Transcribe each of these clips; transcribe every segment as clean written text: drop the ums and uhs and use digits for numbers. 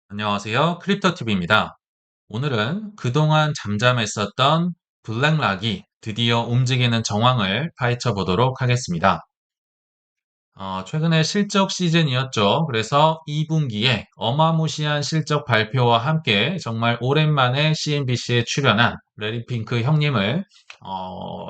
안녕하세요. 크립토TV입니다. 오늘은 그동안 잠잠했었던 블랙락이 드디어 움직이는 정황을 파헤쳐 보도록 하겠습니다. 최근에 실적 시즌이었죠. 그래서 2분기에 어마무시한 실적 발표와 함께 정말 오랜만에 CNBC에 출연한 레리 핑크 형님을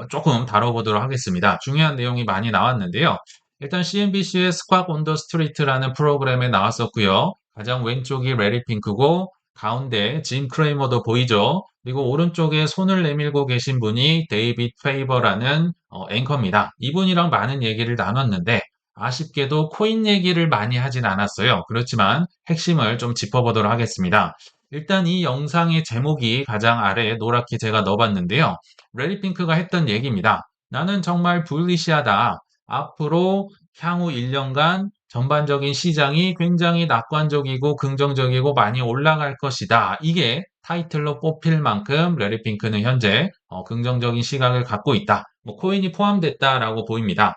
조금 다뤄보도록 하겠습니다. 중요한 내용이 많이 나왔는데요. 일단 CNBC의 스쿼트 온 더 스트리트라는 프로그램에 나왔었고요. 가장 왼쪽이 레리 핑크고 가운데 짐 크레이머도 보이죠. 그리고 오른쪽에 손을 내밀고 계신 분이 데이빗 페이버라는 앵커입니다. 이분이랑 많은 얘기를 나눴는데 아쉽게도 코인 얘기를 많이 하진 않았어요. 그렇지만 핵심을 좀 짚어보도록 하겠습니다. 일단 이 영상의 제목이 가장 아래에 노랗게 제가 넣어봤는데요. 레리 핑크가 했던 얘기입니다. 나는 정말 불리시하다. 앞으로 향후 1년간 전반적인 시장이 굉장히 낙관적이고 긍정적이고 많이 올라갈 것이다. 이게 타이틀로 뽑힐 만큼 레리 핑크는 현재 긍정적인 시각을 갖고 있다. 뭐 코인이 포함됐다라고 보입니다.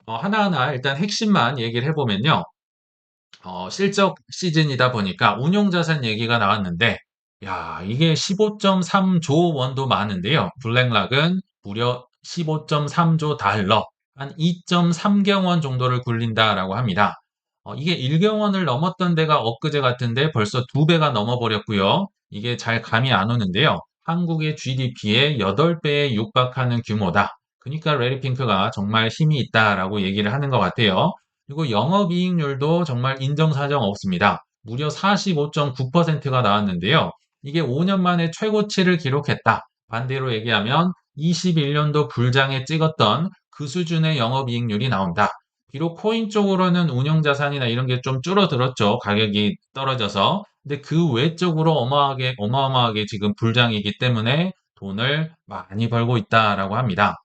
하나하나 일단 핵심만 얘기를 해보면요. 실적 시즌이다 보니까 운용자산 얘기가 나왔는데, 야, 이게 15.3조 원도 많은데요. 블랙락은 무려 15.3조 달러, 한 2.3경원 정도를 굴린다라고 합니다. 이게 1경원을 넘었던 데가 엊그제 같은데 벌써 2배가 넘어버렸고요. 이게 잘 감이 안 오는데요. 한국의 GDP의 8배에 육박하는 규모다. 그러니까 레리 핑크가 정말 힘이 있다라고 얘기를 하는 것 같아요. 그리고 영업이익률도 정말 인정사정 없습니다. 무려 45.9%가 나왔는데요. 이게 5년 만에 최고치를 기록했다. 반대로 얘기하면 21년도 불장에 찍었던 그 수준의 영업이익률이 나온다. 비록 코인 쪽으로는 운용자산이나 이런 게 좀 줄어들었죠. 가격이 떨어져서. 근데 그 외적으로 어마어마하게 지금 불장이기 때문에 돈을 많이 벌고 있다라고 합니다.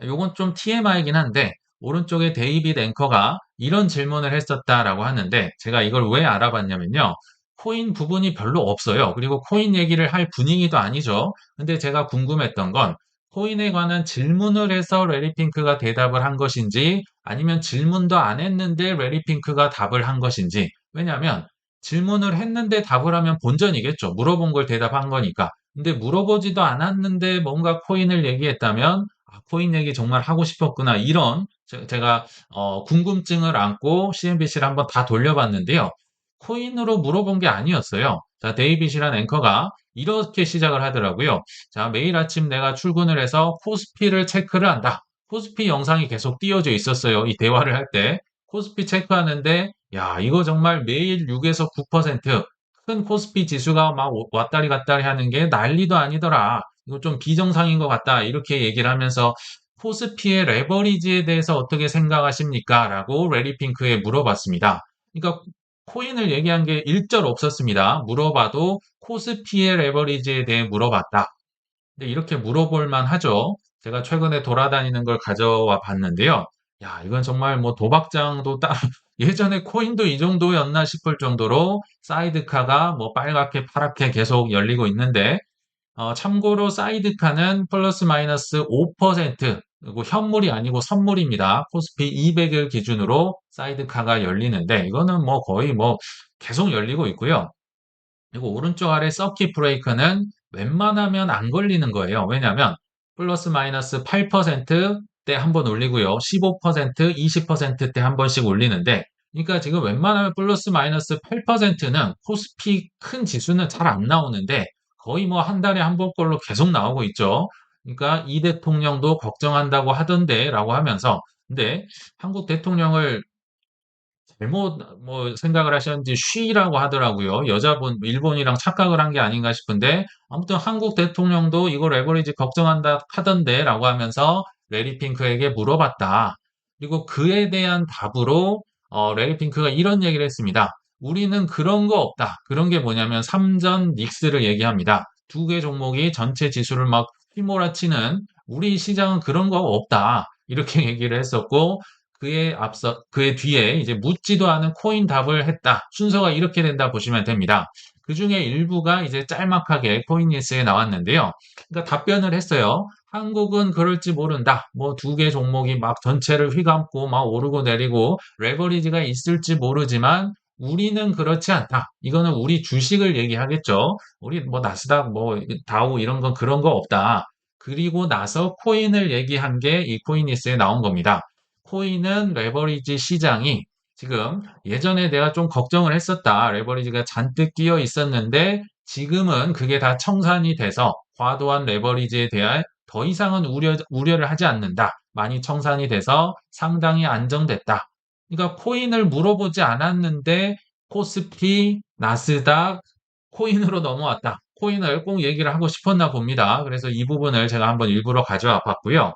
요건 좀 TMI이긴 한데 오른쪽에 데이빗 앵커가 이런 질문을 했었다라고 하는데 제가 이걸 왜 알아봤냐면요. 코인 부분이 별로 없어요. 그리고 코인 얘기를 할 분위기도 아니죠. 근데 제가 궁금했던 건 코인에 관한 질문을 해서 레리 핑크가 대답을 한 것인지 아니면 질문도 안 했는데 레리 핑크가 답을 한 것인지. 왜냐하면 질문을 했는데 답을 하면 본전이겠죠. 물어본 걸 대답한 거니까. 근데 물어보지도 않았는데 뭔가 코인을 얘기했다면 코인 얘기 정말 하고 싶었구나. 이런 제가 궁금증을 안고 CNBC를 한번 다 돌려봤는데요. 코인으로 물어본 게 아니었어요. 자, 데이빗이란 앵커가 이렇게 시작을 하더라고요. 자, 매일 아침 내가 출근을 해서 코스피를 체크를 한다. 코스피 영상이 계속 띄워져 있었어요. 이 대화를 할 때. 코스피 체크하는데, 야, 이거 정말 매일 6에서 9%, 큰 코스피 지수가 막 왔다리 갔다리 하는 게 난리도 아니더라. 이거 좀 비정상인 것 같다. 이렇게 얘기를 하면서 코스피의 레버리지에 대해서 어떻게 생각하십니까? 라고 레리 핑크에 물어봤습니다. 그러니까 코인을 얘기한 게 일절 없었습니다. 물어봐도 코스피의 레버리지에 대해 물어봤다. 근데 이렇게 물어볼 만하죠. 제가 최근에 돌아다니는 걸 가져와 봤는데요. 야, 이건 정말 뭐 도박장도 따 예전에 코인도 이 정도였나 싶을 정도로 사이드카가 뭐 빨갛게 파랗게 계속 열리고 있는데 참고로 사이드카는 플러스 마이너스 5%, 그리고 현물이 아니고 선물입니다. 코스피 200을 기준으로 사이드카가 열리는데 이거는 뭐 거의 뭐 계속 열리고 있고요. 그리고 오른쪽 아래 서킷 브레이커는 웬만하면 안 걸리는 거예요. 왜냐하면 플러스 마이너스 8%대 한 번 올리고요. 15%, 20%대 한 번씩 올리는데 그러니까 지금 웬만하면 플러스 마이너스 8%는 코스피 큰 지수는 잘 안 나오는데 거의 뭐 한 달에 한 번꼴로 계속 나오고 있죠. 그러니까 이 대통령도 걱정한다고 하던데라고 하면서 근데 한국 대통령을 잘못 뭐 생각을 하셨는지 쉬라고 하더라고요. 여자분 일본이랑 착각을 한 게 아닌가 싶은데 아무튼 한국 대통령도 이거 레버리지 걱정한다 하던데라고 하면서 레리 핑크에게 물어봤다. 그리고 그에 대한 답으로 레리 핑크가 이런 얘기를 했습니다. 우리는 그런 거 없다. 그런 게 뭐냐면 삼전 닉스를 얘기합니다. 두 개 종목이 전체 지수를 막 휘몰아치는 우리 시장은 그런 거 없다. 이렇게 얘기를 했었고 그의 뒤에 이제 묻지도 않은 코인 답을 했다. 순서가 이렇게 된다 보시면 됩니다. 그 중에 일부가 이제 짤막하게 코인 뉴스에 나왔는데요. 그러니까 답변을 했어요. 한국은 그럴지 모른다. 뭐 두 개 종목이 막 전체를 휘감고 막 오르고 내리고 레버리지가 있을지 모르지만 우리는 그렇지 않다. 이거는 우리 주식을 얘기하겠죠. 우리 뭐 나스닥, 뭐 다우 이런 건 그런 거 없다. 그리고 나서 코인을 얘기한 게 이 코인니스에 나온 겁니다. 코인은 레버리지 시장이 지금 예전에 내가 좀 걱정을 했었다. 레버리지가 잔뜩 끼어 있었는데 지금은 그게 다 청산이 돼서 과도한 레버리지에 대한 더 이상은 우려를 하지 않는다. 많이 청산이 돼서 상당히 안정됐다. 그러니까 코인을 물어보지 않았는데 코스피, 나스닥, 코인으로 넘어왔다. 코인을 꼭 얘기를 하고 싶었나 봅니다. 그래서 이 부분을 제가 한번 일부러 가져와 봤고요.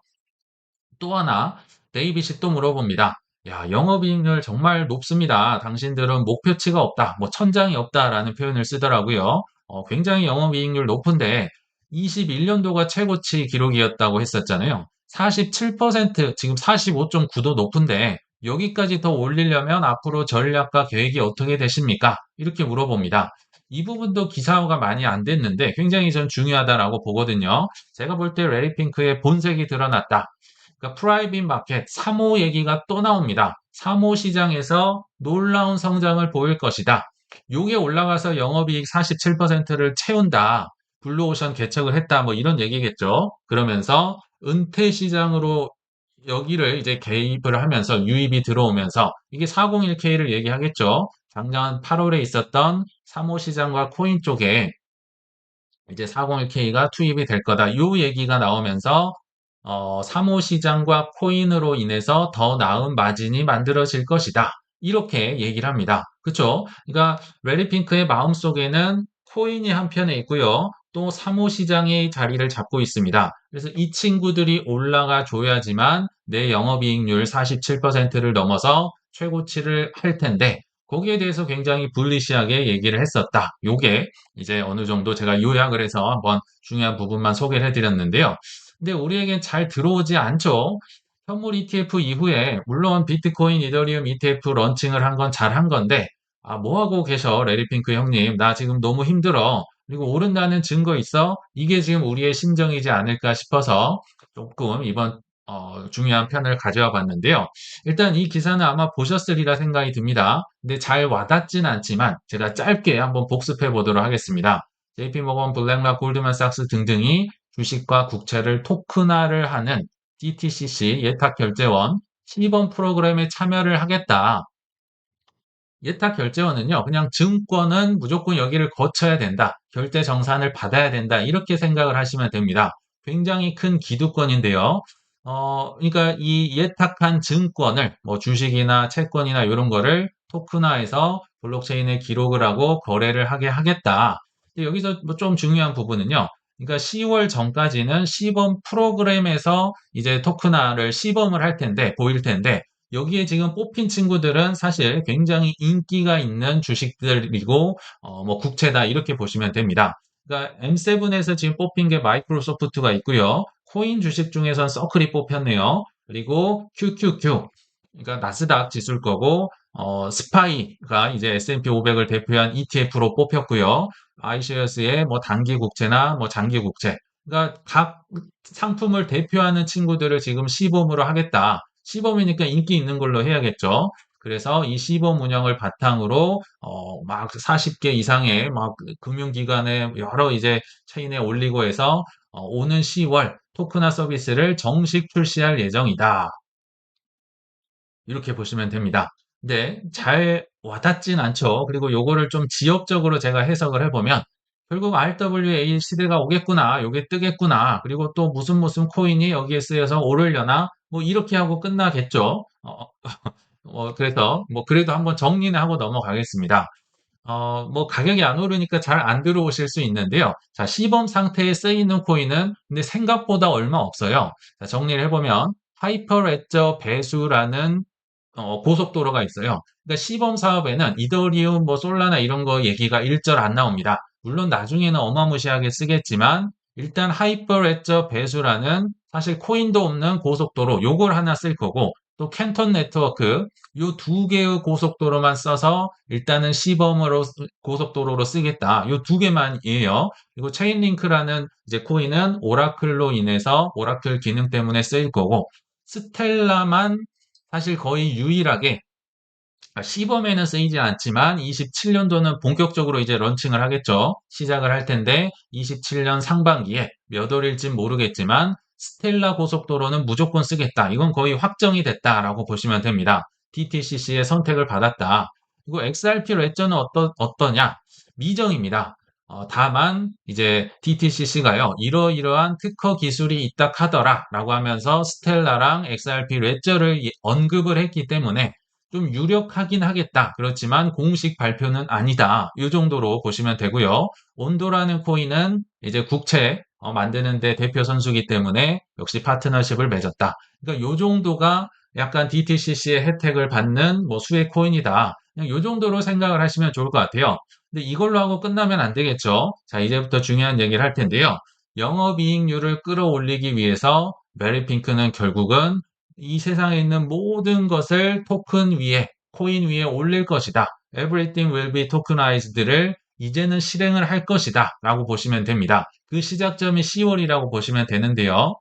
또 하나, 데이빗이 또 물어봅니다. 야, 영업이익률 정말 높습니다. 당신들은 목표치가 없다, 뭐 천장이 없다라는 표현을 쓰더라고요. 굉장히 영업이익률 높은데 21년도가 최고치 기록이었다고 했었잖아요. 47%, 지금 45.9도 높은데 여기까지 더 올리려면 앞으로 전략과 계획이 어떻게 되십니까? 이렇게 물어봅니다. 이 부분도 기사화가 많이 안 됐는데 굉장히 전 중요하다라고 보거든요. 제가 볼 때 레리핑크의 본색이 드러났다. 그러니까 프라이빗 마켓 3호 얘기가 또 나옵니다. 3호 시장에서 놀라운 성장을 보일 것이다. 요게 올라가서 영업이익 47%를 채운다. 블루오션 개척을 했다. 뭐 이런 얘기겠죠. 그러면서 은퇴 시장으로 여기를 이제 개입을 하면서 유입이 들어오면서 이게 401K를 얘기하겠죠. 작년 8월에 있었던 3호 시장과 코인 쪽에 이제 401K가 투입이 될 거다. 요 얘기가 나오면서 3호 시장과 코인으로 인해서 더 나은 마진이 만들어질 것이다. 이렇게 얘기를 합니다. 그쵸? 그러니까 레리핑크의 마음속에는 코인이 한편에 있고요. 또 3호 시장의 자리를 잡고 있습니다. 그래서 이 친구들이 올라가 줘야지만 내 영업이익률 47%를 넘어서 최고치를 할 텐데 거기에 대해서 굉장히 불리시하게 얘기를 했었다. 요게 이제 어느 정도 제가 요약을 해서 한번 중요한 부분만 소개를 해드렸는데요. 근데 우리에겐 잘 들어오지 않죠. 현물 ETF 이후에 물론 비트코인, 이더리움 ETF 런칭을 한 건 잘한 건데 뭐 하고 계셔 레리핑크 형님 나 지금 너무 힘들어 그리고 오른다는 증거 있어? 이게 지금 우리의 심정이지 않을까 싶어서 조금 이번 중요한 편을 가져와 봤는데요. 일단 이 기사는 아마 보셨으리라 생각이 듭니다. 근데 잘 와닿진 않지만 제가 짧게 한번 복습해 보도록 하겠습니다. JP모건, 블랙락, 골드만삭스 등등이 주식과 국채를 토큰화를 하는 DTCC 예탁결제원 시범 프로그램에 참여를 하겠다. 예탁결제원은요, 그냥 증권은 무조건 여기를 거쳐야 된다. 결제 정산을 받아야 된다. 이렇게 생각을 하시면 됩니다. 굉장히 큰 기득권인데요. 그러니까 이 예탁한 증권을 뭐 주식이나 채권이나 이런 거를 토큰화해서 블록체인에 기록을 하고 거래를 하게 하겠다. 근데 여기서 뭐 좀 중요한 부분은요. 그러니까 10월 전까지는 시범 프로그램에서 이제 토큰화를 시범을 할 텐데, 보일 텐데, 여기에 지금 뽑힌 친구들은 사실 굉장히 인기가 있는 주식들이고, 뭐 국채다 이렇게 보시면 됩니다. 그러니까 M7에서 지금 뽑힌 게 마이크로소프트가 있고요. 코인 주식 중에선 서클이 뽑혔네요. 그리고 QQQ, 그러니까 나스닥 지수일 거고, 스파이가 이제 S&P 500을 대표한 ETF로 뽑혔고요. 아이쉐어스의 뭐 단기 국채나 뭐 장기 국채. 그러니까 각 상품을 대표하는 친구들을 지금 시범으로 하겠다. 시범이니까 인기 있는 걸로 해야겠죠. 그래서 이 시범 운영을 바탕으로 막 40개 이상의 막 금융기관의 여러 이제 체인에 올리고 해서 오는 10월 토크나 서비스를 정식 출시할 예정이다. 이렇게 보시면 됩니다. 근데 잘 와닿진 않죠. 그리고 요거를 좀 지역적으로 제가 해석을 해보면 결국 RWA 시대가 오겠구나, 요게 뜨겠구나, 그리고 또 무슨 코인이 여기에 쓰여서 오르려나, 뭐 이렇게 하고 끝나겠죠. 그래서 뭐 그래도 한번 정리는 하고 넘어가겠습니다. 뭐 가격이 안 오르니까 잘 안 들어오실 수 있는데요. 자, 시범 상태에 쓰이는 코인은 근데 생각보다 얼마 없어요. 자, 정리를 해보면 하이퍼레저 배수라는 고속도로가 있어요. 그러니까 시범 사업에는 이더리움, 뭐 솔라나 이런 거 얘기가 일절 안 나옵니다. 물론 나중에는 어마무시하게 쓰겠지만 일단 하이퍼레저 배수라는 사실 코인도 없는 고속도로 요걸 하나 쓸 거고 또 캔턴 네트워크 요 두 개의 고속도로만 써서 일단은 시범으로 고속도로로 쓰겠다. 요 두 개만이에요. 그리고 체인링크라는 이제 코인은 오라클로 인해서 오라클 기능 때문에 쓰일 거고 스텔라만 사실 거의 유일하게 시범에는 쓰이지 않지만 27년도는 본격적으로 이제 런칭을 하겠죠. 시작을 할 텐데 27년 상반기에 몇 월일진 모르겠지만 스텔라 고속도로는 무조건 쓰겠다. 이건 거의 확정이 됐다라고 보시면 됩니다. DTCC의 선택을 받았다. 그리고 XRP ledger는 어떠냐? 미정입니다. 다만 이제 DTCC가요. 이러이러한 특허 기술이 있다 하더라라고 하면서 스텔라랑 XRP ledger를 언급을 했기 때문에 좀 유력하긴 하겠다. 그렇지만 공식 발표는 아니다. 이 정도로 보시면 되고요. 온도라는 코인은 이제 국채 만드는데 대표 선수기 때문에 역시 파트너십을 맺었다. 그러니까 이 정도가 약간 DTCC의 혜택을 받는 뭐 수혜 코인이다. 그냥 이 정도로 생각을 하시면 좋을 것 같아요. 근데 이걸로 하고 끝나면 안 되겠죠. 자, 이제부터 중요한 얘기를 할 텐데요. 영업이익률을 끌어올리기 위해서 메리핑크는 결국은 이 세상에 있는 모든 것을 토큰 위에, 코인 위에 올릴 것이다. Everything will be tokenized를 이제는 실행을 할 것이다. 라고 보시면 됩니다. 그 시작점이 10월이라고 보시면 되는데요.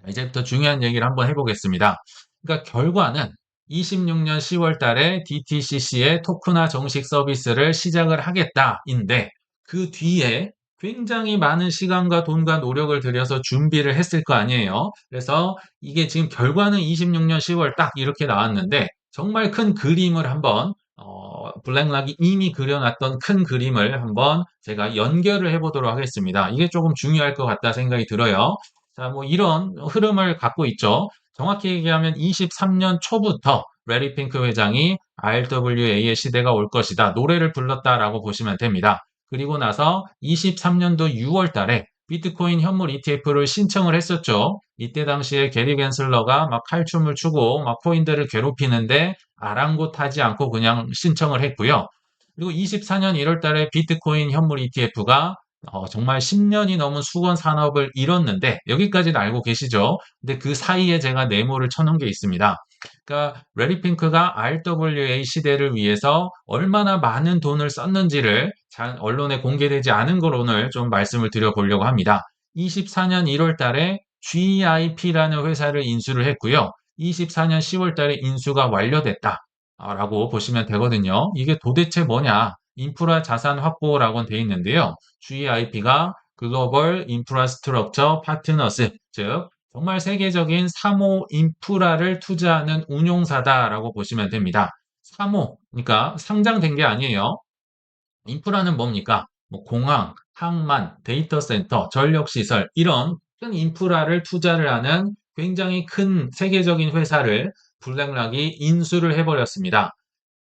이제부터 중요한 얘기를 한번 해보겠습니다. 그러니까 결과는 26년 10월 달에 DTCC의 토크나 정식 서비스를 시작을 하겠다인데 그 뒤에 굉장히 많은 시간과 돈과 노력을 들여서 준비를 했을 거 아니에요. 그래서 이게 지금 결과는 26년 10월 딱 이렇게 나왔는데 정말 큰 그림을 한번 블랙락이 이미 그려놨던 큰 그림을 한번 제가 연결을 해보도록 하겠습니다. 이게 조금 중요할 것 같다 생각이 들어요. 자, 뭐 이런 흐름을 갖고 있죠. 정확히 얘기하면 23년 초부터 레리 핑크 회장이 RWA의 시대가 올 것이다. 노래를 불렀다라고 보시면 됩니다. 그리고 나서 23년도 6월 달에 비트코인 현물 ETF를 신청을 했었죠. 이때 당시에 게리 겐슬러가 막 칼춤을 추고 막 코인들을 괴롭히는데 아랑곳하지 않고 그냥 신청을 했고요. 그리고 24년 1월 달에 비트코인 현물 ETF가 정말 10년이 넘은 수건 산업을 이뤘는데 여기까지는 알고 계시죠? 근데 그 사이에 제가 네모를 쳐놓은 게 있습니다. 그러니까 레리 핑크가 RWA 시대를 위해서 얼마나 많은 돈을 썼는지를 잘 언론에 공개되지 않은 걸 오늘 좀 말씀을 드려보려고 합니다. 24년 1월 달에 GIP라는 회사를 인수를 했고요. 24년 10월 달에 인수가 완료됐다. 라고 보시면 되거든요. 이게 도대체 뭐냐? 인프라 자산 확보라고 되어 있는데요. GIP가 글로벌 인프라스트럭처 파트너스, 즉 정말 세계적인 3호 인프라를 투자하는 운용사다라고 보시면 됩니다. 3호, 그러니까 상장된 게 아니에요. 인프라는 뭡니까? 뭐 공항, 항만, 데이터 센터, 전력 시설 이런 큰 인프라를 투자를 하는 굉장히 큰 세계적인 회사를 블랙락이 인수를 해버렸습니다.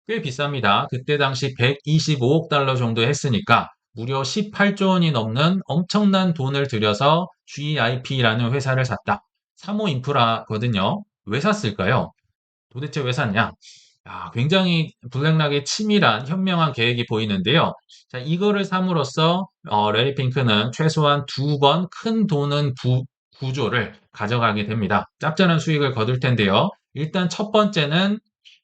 꽤 비쌉니다. 그때 당시 125억 달러 정도 했으니까 무려 18조 원이 넘는 엄청난 돈을 들여서 GIP라는 회사를 샀다. 3호 인프라거든요. 왜 샀을까요? 도대체 왜 샀냐? 굉장히 블랙락의 치밀한 현명한 계획이 보이는데요. 자, 이거를 삼으로써 레리 핑크는 최소한 두 번 큰 돈은 구조를 가져가게 됩니다. 짭짤한 수익을 거둘 텐데요. 일단 첫 번째는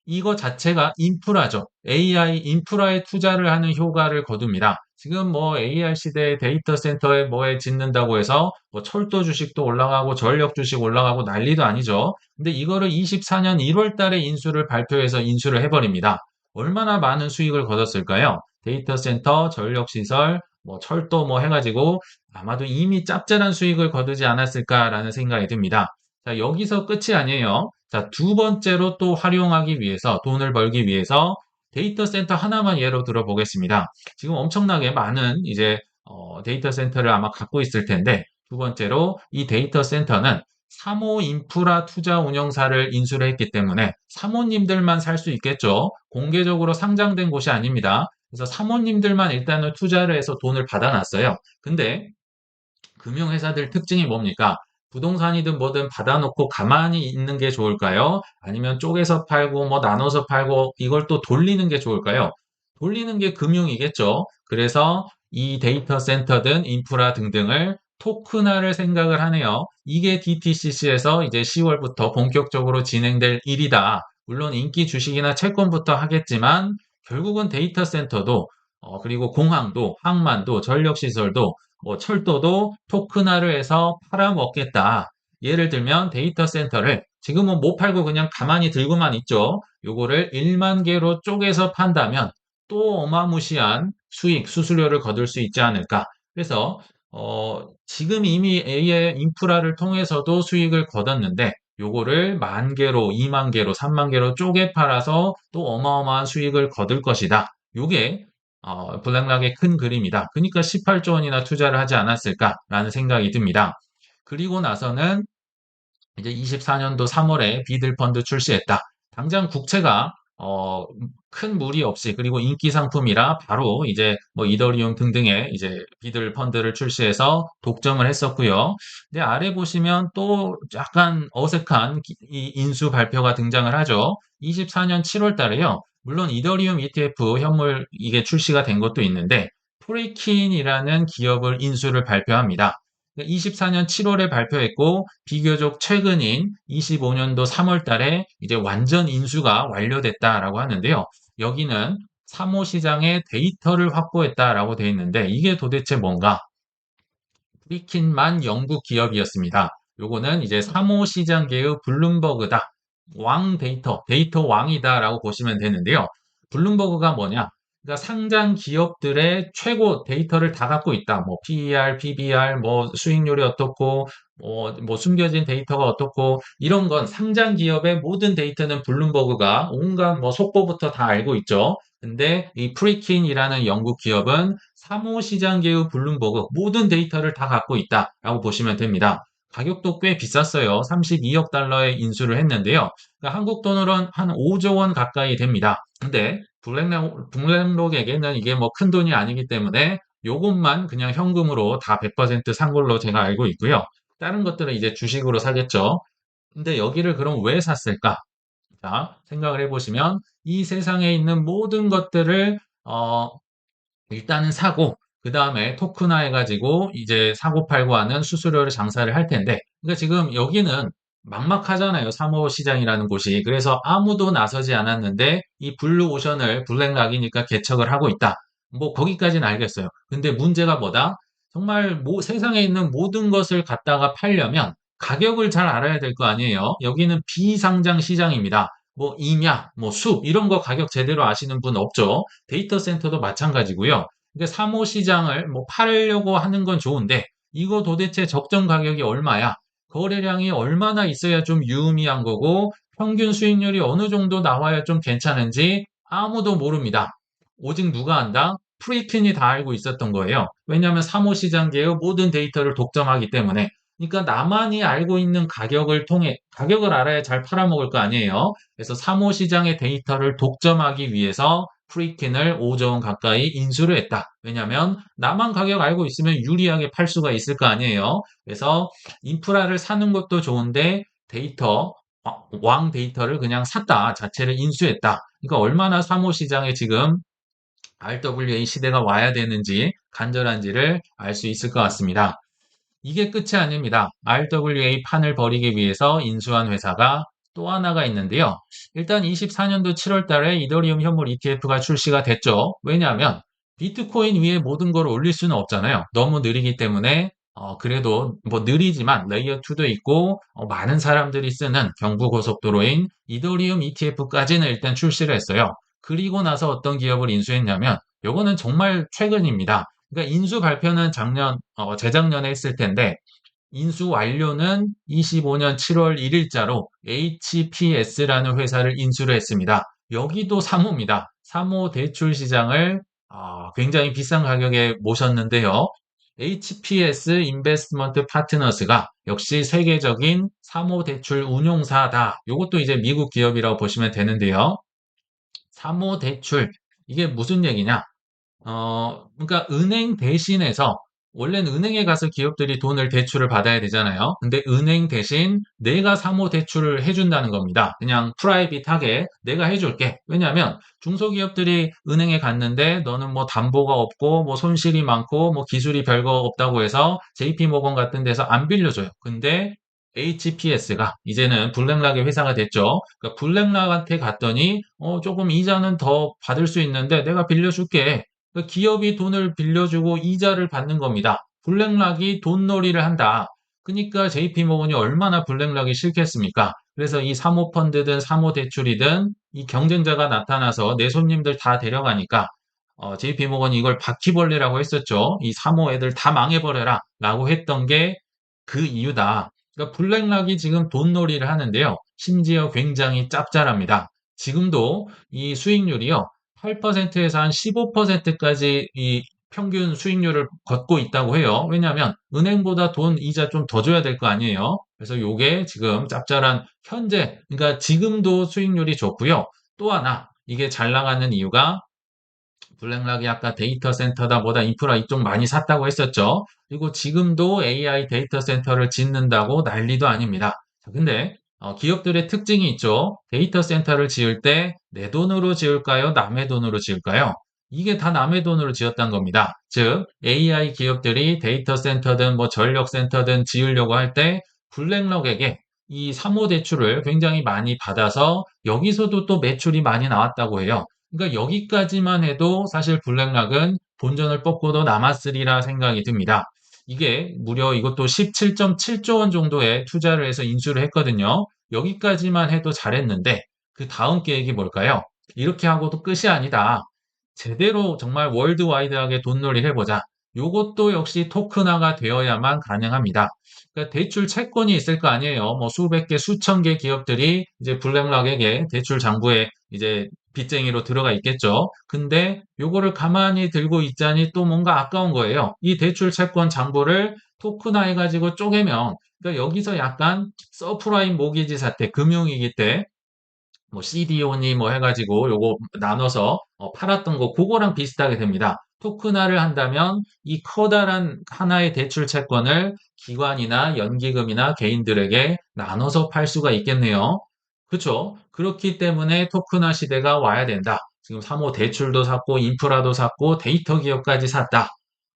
이거 자체가 인프라죠. AI 인프라에 투자를 하는 효과를 거둡니다. 지금 뭐 AI 시대에 데이터 센터에 뭐에 짓는다고 해서 뭐 철도 주식도 올라가고 전력 주식 올라가고 난리도 아니죠. 근데 이거를 24년 1월 달에 인수를 발표해서 인수를 해버립니다. 얼마나 많은 수익을 거뒀을까요? 데이터 센터, 전력 시설, 뭐 철도 뭐 해가지고 아마도 이미 짭짤한 수익을 거두지 않았을까라는 생각이 듭니다. 자, 여기서 끝이 아니에요. 자, 두 번째로 또 활용하기 위해서, 돈을 벌기 위해서 데이터 센터 하나만 예로 들어보겠습니다. 지금 엄청나게 많은 이제 데이터 센터를 아마 갖고 있을 텐데, 두 번째로 이 데이터 센터는 3호 인프라 투자 운영사를 인수를 했기 때문에 사모님들만 살 수 있겠죠. 공개적으로 상장된 곳이 아닙니다. 그래서 사모님들만 일단은 투자를 해서 돈을 받아놨어요. 근데 금융회사들 특징이 뭡니까? 부동산이든 뭐든 받아놓고 가만히 있는 게 좋을까요? 아니면 쪼개서 팔고 뭐 나눠서 팔고 이걸 또 돌리는 게 좋을까요? 돌리는 게 금융이겠죠. 그래서 이 데이터 센터든 인프라 등등을 토큰화를 생각을 하네요. 이게 DTCC에서 이제 10월부터 본격적으로 진행될 일이다. 물론 인기 주식이나 채권부터 하겠지만 결국은 데이터 센터도 그리고 공항도 항만도 전력시설도 뭐 철도도 토큰화를 해서 팔아먹겠다. 예를 들면 데이터 센터를 지금은 못 팔고 그냥 가만히 들고만 있죠. 요거를 1만 개로 쪼개서 판다면 또 어마무시한 수익, 수수료를 거둘 수 있지 않을까. 그래서 지금 이미 A의 인프라를 통해서도 수익을 거뒀는데 요거를 10,000개로, 20,000개로, 30,000개로 쪼개 팔아서 또 어마어마한 수익을 거둘 것이다. 요게 블랙락의 큰 그림이다. 그러니까 18조 원이나 투자를 하지 않았을까라는 생각이 듭니다. 그리고 나서는 이제 24년도 3월에 비들 펀드 출시했다. 당장 국채가 큰 무리 없이 그리고 인기 상품이라 바로 이제 뭐 이더리움 등등의 이제 비들 펀드를 출시해서 독점을 했었고요. 근데 아래 보시면 또 약간 어색한 이 인수 발표가 등장을 하죠. 24년 7월 달에요. 물론 이더리움 ETF 현물 이게 출시가 된 것도 있는데 프리킨이라는 기업을 인수를 발표합니다. 24년 7월에 발표했고 비교적 최근인 25년도 3월 달에 이제 완전 인수가 완료됐다라고 하는데요. 여기는 사모시장의 데이터를 확보했다라고 되어 있는데 이게 도대체 뭔가? 프리킨만 영국 기업이었습니다. 요거는 이제 사모시장계의 블룸버그다. 왕 데이터 왕이다라고 보시면 되는데요. 블룸버그가 뭐냐? 그러니까 상장 기업들의 최고 데이터를 다 갖고 있다. 뭐 PER, PBR, 뭐 수익률이 어떻고, 뭐 숨겨진 데이터가 어떻고 이런 건 상장 기업의 모든 데이터는 블룸버그가 온갖 뭐 속보부터 다 알고 있죠. 근데 이 프리킨이라는 영국 기업은 사모시장계의 블룸버그 모든 데이터를 다 갖고 있다라고 보시면 됩니다. 가격도 꽤 비쌌어요. 32억 달러에 인수를 했는데요. 그러니까 한국 돈으로는 한 5조 원 가까이 됩니다. 근데 블랙록에게는 이게 뭐 큰 돈이 아니기 때문에 요것만 그냥 현금으로 다 100%산 걸로 제가 알고 있고요. 다른 것들은 이제 주식으로 사겠죠. 근데 여기를 그럼 왜 샀을까? 자, 생각을 해보시면 이 세상에 있는 모든 것들을 일단은 사고 그 다음에 토큰화 해가지고 이제 사고 팔고 하는 수수료를 장사를 할 텐데 그러니까 지금 여기는 막막하잖아요. 사모시장이라는 곳이. 그래서 아무도 나서지 않았는데 이 블루오션을 블랙락이니까 개척을 하고 있다. 뭐 거기까지는 알겠어요. 근데 문제가 뭐다? 정말 세상에 있는 모든 것을 갖다가 팔려면 가격을 잘 알아야 될 거 아니에요. 여기는 비상장 시장입니다. 뭐 임야, 뭐 숲 이런 거 가격 제대로 아시는 분 없죠? 데이터 센터도 마찬가지고요. 그러니까 사모 시장을 뭐 팔려고 하는 건 좋은데 이거 도대체 적정 가격이 얼마야? 거래량이 얼마나 있어야 좀 유의미한 거고 평균 수익률이 어느 정도 나와야 좀 괜찮은지 아무도 모릅니다. 오직 누가 안다? 프리킨이 다 알고 있었던 거예요. 왜냐하면 사모시장계의 모든 데이터를 독점하기 때문에. 그러니까 나만이 알고 있는 가격을 통해 가격을 알아야 잘 팔아먹을 거 아니에요. 그래서 사모시장의 데이터를 독점하기 위해서 프리킨을 5조 원 가까이 인수를 했다. 왜냐하면 나만 가격 알고 있으면 유리하게 팔 수가 있을 거 아니에요. 그래서 인프라를 사는 것도 좋은데 데이터 왕 데이터를 그냥 샀다 자체를 인수했다. 그러니까 얼마나 사모시장에 지금 RWA 시대가 와야 되는지 간절한지를 알 수 있을 것 같습니다. 이게 끝이 아닙니다. RWA 판을 벌이기 위해서 인수한 회사가 또 하나가 있는데요. 일단 24년도 7월 달에 이더리움 현물 ETF가 출시가 됐죠. 왜냐하면 비트코인 위에 모든 걸 올릴 수는 없잖아요. 너무 느리기 때문에 그래도 뭐 느리지만 레이어 2도 있고 많은 사람들이 쓰는 경부고속도로인 이더리움 ETF까지는 일단 출시를 했어요. 그리고 나서 어떤 기업을 인수했냐면 요거는 정말 최근입니다. 그러니까 인수 발표는 재작년에 했을 텐데 인수 완료는 25년 7월 1일자로 HPS라는 회사를 인수를 했습니다. 여기도 사모입니다. 사모 대출 시장을 굉장히 비싼 가격에 모셨는데요. HPS 인베스트먼트 파트너스가 역시 세계적인 사모 대출 운용사다. 이것도 이제 미국 기업이라고 보시면 되는데요. 사모 대출 이게 무슨 얘기냐? 그러니까 은행 대신해서 원래는 은행에 가서 기업들이 돈을 대출을 받아야 되잖아요. 근데 은행 대신 내가 사모 대출을 해준다는 겁니다. 그냥 프라이빗하게 내가 해줄게. 왜냐하면 중소기업들이 은행에 갔는데 너는 뭐 담보가 없고 뭐 손실이 많고 뭐 기술이 별거 없다고 해서 JP모건 같은 데서 안 빌려줘요. 근데 HPS가 이제는 블랙락의 회사가 됐죠. 그러니까 블랙락한테 갔더니 조금 이자는 더 받을 수 있는데 내가 빌려줄게. 그 기업이 돈을 빌려주고 이자를 받는 겁니다. 블랙락이 돈놀이를 한다. 그러니까 JP모건이 얼마나 블랙락이 싫겠습니까? 그래서 이 사모펀드든 사모대출이든 이 경쟁자가 나타나서 내 손님들 다 데려가니까 JP모건이 이걸 바퀴벌레라고 했었죠. 이 사모 애들 다 망해버려라 라고 했던 게 그 이유다. 그러니까 블랙락이 지금 돈놀이를 하는데요. 심지어 굉장히 짭짤합니다. 지금도 이 수익률이요. 8%에서 한 15%까지 이 평균 수익률을 걷고 있다고 해요. 왜냐하면 은행보다 돈 이자 좀 더 줘야 될 거 아니에요. 그래서 요게 지금 짭짤한 현재, 그러니까 지금도 수익률이 좋고요. 또 하나 이게 잘 나가는 이유가 블랙락이 아까 데이터 센터다 뭐다 인프라 이쪽 많이 샀다고 했었죠. 그리고 지금도 AI 데이터 센터를 짓는다고 난리도 아닙니다. 자, 근데 기업들의 특징이 있죠. 데이터 센터를 지을 때 내 돈으로 지을까요? 남의 돈으로 지을까요? 이게 다 남의 돈으로 지었다는 겁니다. 즉 AI 기업들이 데이터 센터든 뭐 전력 센터든 지으려고 할 때 블랙락에게 이 사모 대출을 굉장히 많이 받아서 여기서도 또 매출이 많이 나왔다고 해요. 그러니까 여기까지만 해도 사실 블랙락은 본전을 뽑고도 남았으리라 생각이 듭니다. 이게 무려 이것도 17.7조 원 정도의 투자를 해서 인수를 했거든요. 여기까지만 해도 잘했는데 그 다음 계획이 뭘까요? 이렇게 하고도 끝이 아니다. 제대로 정말 월드와이드하게 돈놀이 해보자. 요것도 역시 토큰화가 되어야만 가능합니다. 그러니까 대출 채권이 있을 거 아니에요. 뭐 수백 개, 수천 개 기업들이 이제 블랙락에게 대출 장부에 이제 빚쟁이로 들어가 있겠죠. 근데 요거를 가만히 들고 있자니 또 뭔가 아까운 거예요. 이 대출 채권 장부를 토큰화 해가지고 쪼개면, 그러니까 여기서 약간 서프라임 모기지 사태, 금융위기 때 뭐 CDO니 뭐 해가지고 요거 나눠서 팔았던 거 그거랑 비슷하게 됩니다. 토큰화를 한다면 이 커다란 하나의 대출 채권을 기관이나 연기금이나 개인들에게 나눠서 팔 수가 있겠네요. 그렇죠? 그렇기 때문에 토큰화 시대가 와야 된다. 지금 사모 대출도 샀고 인프라도 샀고 데이터 기업까지 샀다.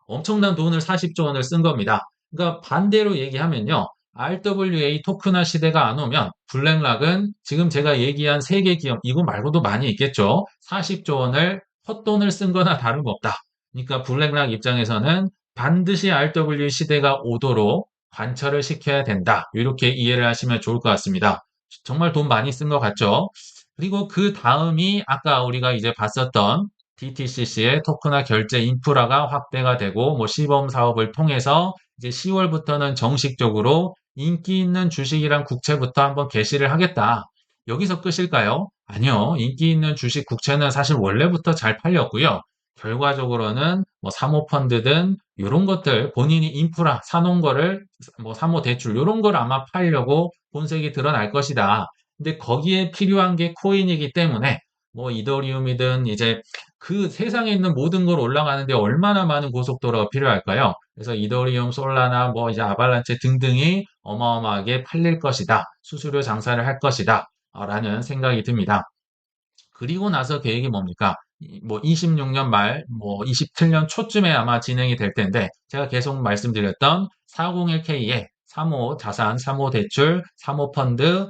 엄청난 돈을 40조 원을 쓴 겁니다. 그러니까 반대로 얘기하면요. RWA 토큰화 시대가 안 오면 블랙락은 지금 제가 얘기한 세 개 기업 이거 말고도 많이 있겠죠. 40조 원을 헛돈을 쓴 거나 다름없다. 그러니까 블랙락 입장에서는 반드시 RWA 시대가 오도록 관철을 시켜야 된다. 이렇게 이해를 하시면 좋을 것 같습니다. 정말 돈 많이 쓴 것 같죠? 그리고 그 다음이 아까 우리가 이제 봤었던 DTCC의 토큰화 결제 인프라가 확대가 되고 뭐 시범 사업을 통해서 이제 10월부터는 정식적으로 인기 있는 주식이랑 국채부터 한번 개시를 하겠다. 여기서 끝일까요? 아니요. 인기 있는 주식 국채는 사실 원래부터 잘 팔렸고요. 결과적으로는 뭐 사모펀드든 이런 것들 본인이 인프라 사놓은 거를 뭐 사모대출 이런 걸 아마 팔려고 본색이 드러날 것이다. 근데 거기에 필요한 게 코인이기 때문에 뭐 이더리움이든 이제 그 세상에 있는 모든 걸 올라가는데 얼마나 많은 고속도로가 필요할까요? 그래서 이더리움, 솔라나 뭐 이제 아발란체 등등이 어마어마하게 팔릴 것이다. 수수료 장사를 할 것이다. 라는 생각이 듭니다. 그리고 나서 계획이 뭡니까? 뭐 26년 말, 뭐 27년 초쯤에 아마 진행이 될 텐데 제가 계속 말씀드렸던 401k에 사모 자산, 사모 대출, 사모 펀드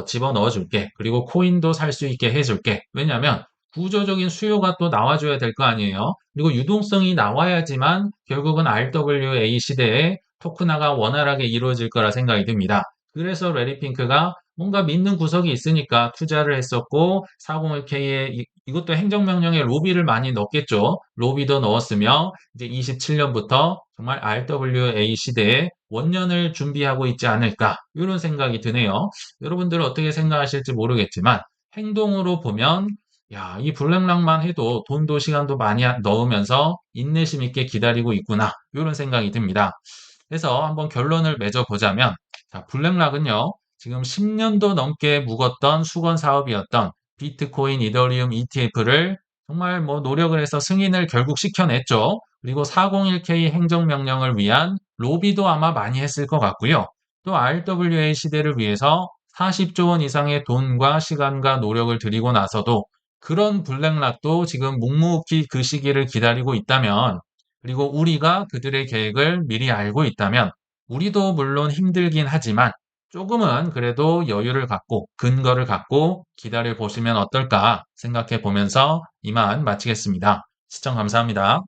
집어넣어 줄게. 그리고 코인도 살 수 있게 해줄게. 왜냐하면 구조적인 수요가 또 나와줘야 될 거 아니에요. 그리고 유동성이 나와야지만 결국은 RWA 시대에 토큰화가 원활하게 이루어질 거라 생각이 듭니다. 그래서 레리 핑크가 뭔가 믿는 구석이 있으니까 투자를 했었고 401k에 이것도 행정명령에 로비를 많이 넣었겠죠. 로비도 넣었으며 이제 27년부터 정말 RWA 시대에 원년을 준비하고 있지 않을까 이런 생각이 드네요. 여러분들은 어떻게 생각하실지 모르겠지만 행동으로 보면 야, 이 블랙락만 해도 돈도 시간도 많이 넣으면서 인내심 있게 기다리고 있구나 이런 생각이 듭니다. 그래서 한번 결론을 맺어보자면 자, 블랙락은요. 지금 10년도 넘게 묵었던 수건 사업이었던 비트코인, 이더리움 ETF를 정말 뭐 노력을 해서 승인을 결국 시켜냈죠. 그리고 401k 행정명령을 위한 로비도 아마 많이 했을 것 같고요. 또 RWA 시대를 위해서 40조 원 이상의 돈과 시간과 노력을 들이고 나서도 그런 블랙락도 지금 묵묵히 그 시기를 기다리고 있다면 그리고 우리가 그들의 계획을 미리 알고 있다면 우리도 물론 힘들긴 하지만 조금은 그래도 여유를 갖고 근거를 갖고 기다려 보시면 어떨까 생각해 보면서 이만 마치겠습니다. 시청 감사합니다.